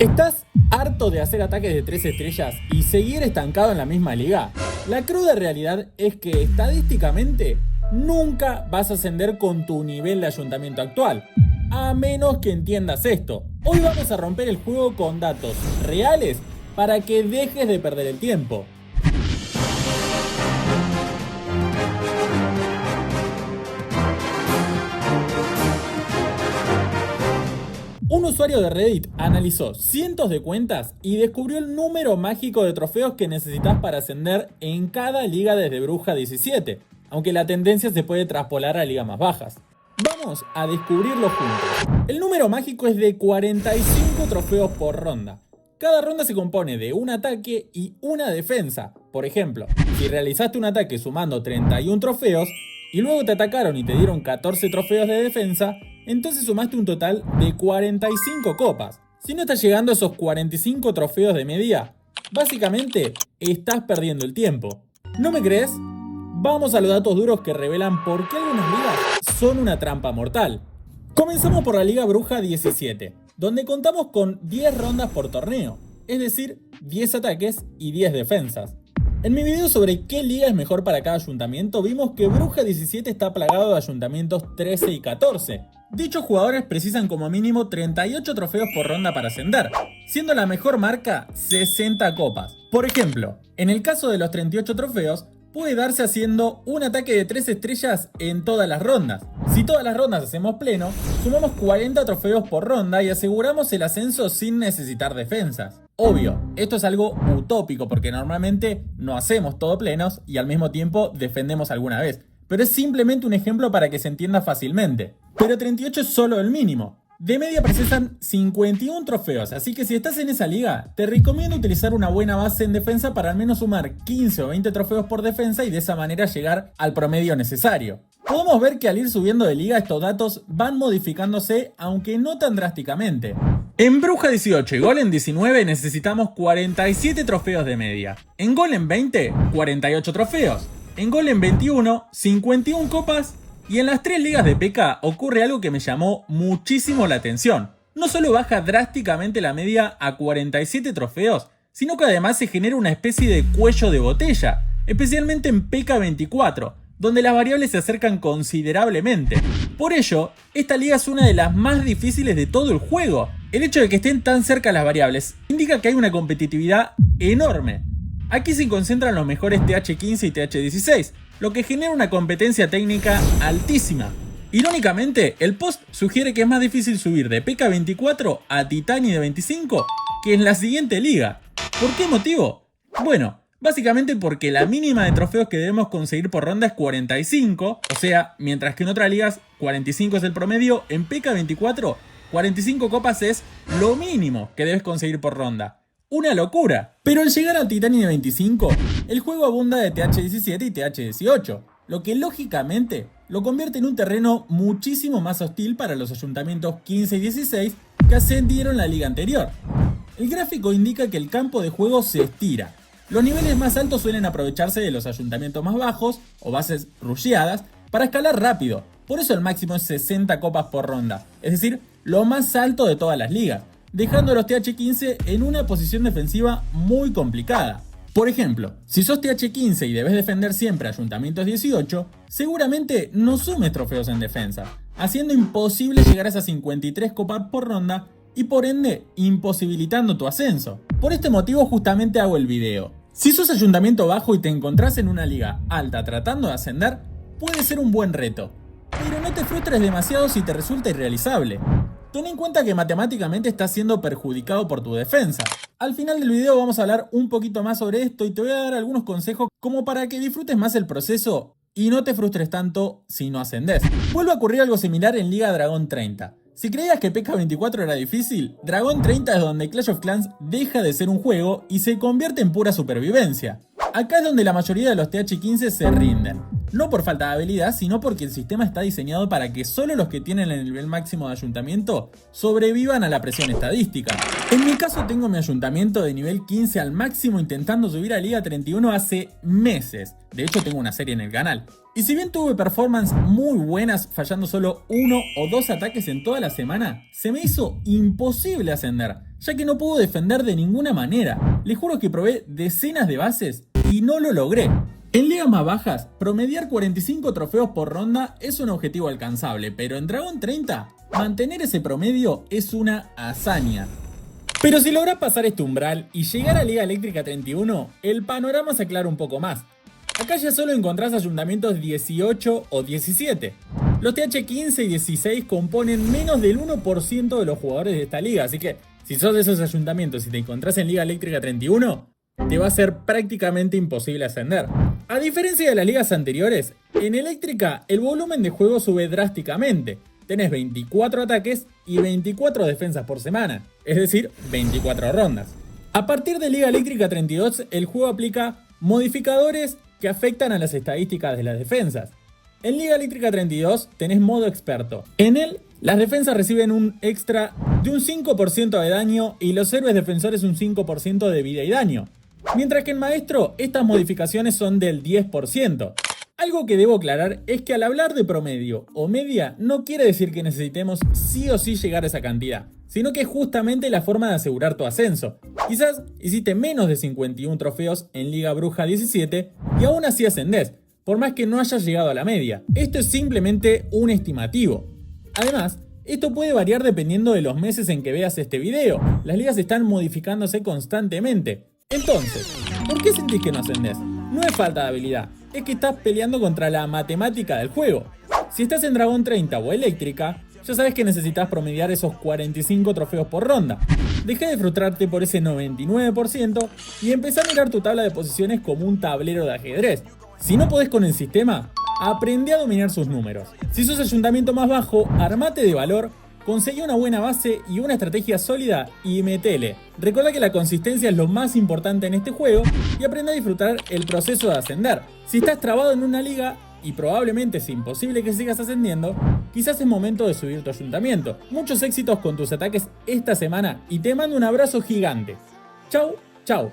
¿Estás harto de hacer ataques de 3 estrellas y seguir estancado en la misma liga? La cruda realidad es que estadísticamente nunca vas a ascender con tu nivel de ayuntamiento actual, a menos que entiendas esto. Hoy vamos a romper el juego con datos reales para que dejes de perder el tiempo. Un usuario de Reddit analizó cientos de cuentas y descubrió el número mágico de trofeos que necesitas para ascender en cada liga desde Bruja 17, aunque la tendencia se puede traspolar a ligas más bajas. Vamos a descubrirlo juntos. El número mágico es de 45 trofeos por ronda. Cada ronda se compone de un ataque y una defensa. Por ejemplo, si realizaste un ataque sumando 31 trofeos y luego te atacaron y te dieron 14 trofeos de defensa, entonces sumaste un total de 45 copas. Si no estás llegando a esos 45 trofeos de media, básicamente estás perdiendo el tiempo. ¿No me crees? Vamos a los datos duros que revelan por qué algunas ligas son una trampa mortal. Comenzamos por la Liga Bruja 17, donde contamos con 10 rondas por torneo, es decir, 10 ataques y 10 defensas. En mi video sobre qué liga es mejor para cada ayuntamiento vimos que Bruja 17 está plagado de ayuntamientos 13 y 14. Dichos jugadores precisan como mínimo 38 trofeos por ronda para ascender, siendo la mejor marca 60 copas. Por ejemplo, en el caso de los 38 trofeos, puede darse haciendo un ataque de 3 estrellas en todas las rondas. Si todas las rondas hacemos pleno, sumamos 40 trofeos por ronda y aseguramos el ascenso sin necesitar defensas. Obvio, esto es algo utópico porque normalmente no hacemos todo plenos y al mismo tiempo defendemos alguna vez. Pero es simplemente un ejemplo para que se entienda fácilmente. Pero 38 es solo el mínimo. De media precisan 51 trofeos, así que si estás en esa liga, te recomiendo utilizar una buena base en defensa para al menos sumar 15 o 20 trofeos por defensa y de esa manera llegar al promedio necesario. Podemos ver que al ir subiendo de liga estos datos van modificándose, aunque no tan drásticamente. En Bruja 18 y Golem 19 necesitamos 47 trofeos de media. En Golem 20, 48 trofeos. En Golem 21, 51 copas. Y en las 3 ligas de PK ocurre algo que me llamó muchísimo la atención. No solo baja drásticamente la media a 47 trofeos, sino que además se genera una especie de cuello de botella, especialmente en PK 24, donde las variables se acercan considerablemente. Por ello, esta liga es una de las más difíciles de todo el juego. El hecho de que estén tan cerca las variables indica que hay una competitividad enorme. Aquí se concentran los mejores TH15 y TH16, lo que genera una competencia técnica altísima. Irónicamente, el post sugiere que es más difícil subir de PK 24 a Titani de 25 que en la siguiente liga. ¿Por qué motivo? Bueno, básicamente porque la mínima de trofeos que debemos conseguir por ronda es 45, o sea, mientras que en otras ligas 45 es el promedio, en PK 24 45 copas es lo mínimo que debes conseguir por ronda. ¡Una locura! Pero al llegar al Titani de 25, el juego abunda de TH17 y TH18, lo que lógicamente lo convierte en un terreno muchísimo más hostil para los ayuntamientos 15 y 16 que ascendieron la liga anterior. El gráfico indica que el campo de juego se estira. Los niveles más altos suelen aprovecharse de los ayuntamientos más bajos o bases rusheadas para escalar rápido, por eso el máximo es 60 copas por ronda, es decir, lo más alto de todas las ligas, dejando a los TH15 en una posición defensiva muy complicada. Por ejemplo, si sos TH15 y debes defender siempre ayuntamientos 18, seguramente no sumes trofeos en defensa, haciendo imposible llegar a esas 53 copas por ronda y por ende imposibilitando tu ascenso. Por este motivo justamente hago el video. Si sos ayuntamiento bajo y te encontrás en una liga alta tratando de ascender, puede ser un buen reto, pero no te frustres demasiado si te resulta irrealizable. Ten en cuenta que matemáticamente estás siendo perjudicado por tu defensa. Al final del video vamos a hablar un poquito más sobre esto y te voy a dar algunos consejos como para que disfrutes más el proceso y no te frustres tanto si no ascendés. Vuelve a ocurrir algo similar en Liga Dragón 30. Si creías que PK 24 era difícil, Dragón 30 es donde Clash of Clans deja de ser un juego y se convierte en pura supervivencia. Acá es donde la mayoría de los TH15 se rinden. No por falta de habilidad, sino porque el sistema está diseñado para que solo los que tienen el nivel máximo de ayuntamiento sobrevivan a la presión estadística. En mi caso tengo mi ayuntamiento de nivel 15 al máximo intentando subir a Liga 31 hace meses. De hecho tengo una serie en el canal. Y si bien tuve performance muy buenas fallando solo 1 o 2 ataques en toda la semana, se me hizo imposible ascender, ya que no puedo defender de ninguna manera. Les juro que probé decenas de bases y no lo logré. En ligas más bajas, promediar 45 trofeos por ronda es un objetivo alcanzable, pero en Dragón 30, mantener ese promedio es una hazaña. Pero si logras pasar este umbral y llegar a Liga Eléctrica 31, el panorama se aclara un poco más. Acá ya solo encontrás ayuntamientos 18 o 17. Los TH 15 y 16 componen menos del 1% de los jugadores de esta liga, así que si sos de esos ayuntamientos y te encontrás en Liga Eléctrica 31, te va a ser prácticamente imposible ascender. A diferencia de las ligas anteriores, en Eléctrica el volumen de juego sube drásticamente. Tenés 24 ataques y 24 defensas por semana, es decir, 24 rondas. A partir de Liga Eléctrica 32, el juego aplica modificadores que afectan a las estadísticas de las defensas. En Liga Eléctrica 32 tenés modo experto. En él, las defensas reciben un extra de un 5% de daño y los héroes defensores un 5% de vida y daño. Mientras que en Maestro, estas modificaciones son del 10%. Algo que debo aclarar es que al hablar de promedio o media no quiere decir que necesitemos sí o sí llegar a esa cantidad, sino que es justamente la forma de asegurar tu ascenso. Quizás hiciste menos de 51 trofeos en Liga Bruja 17 y aún así ascendés, por más que no hayas llegado a la media. Esto es simplemente un estimativo. Además, esto puede variar dependiendo de los meses en que veas este video. Las ligas están modificándose constantemente. Entonces, ¿por qué sentís que no ascendés? No es falta de habilidad, es que estás peleando contra la matemática del juego. Si estás en Dragón 30 o Eléctrica, ya sabes que necesitas promediar esos 45 trofeos por ronda. Deja de frustrarte por ese 99% y empezá a mirar tu tabla de posiciones como un tablero de ajedrez. Si no podés con el sistema, aprende a dominar sus números. Si sos ayuntamiento más bajo, armate de valor, conseguí una buena base y una estrategia sólida y metele. Recuerda que la consistencia es lo más importante en este juego y aprende a disfrutar el proceso de ascender. Si estás trabado en una liga y probablemente es imposible que sigas ascendiendo, quizás es momento de subir tu ayuntamiento. Muchos éxitos con tus ataques esta semana y te mando un abrazo gigante. Chau, chau.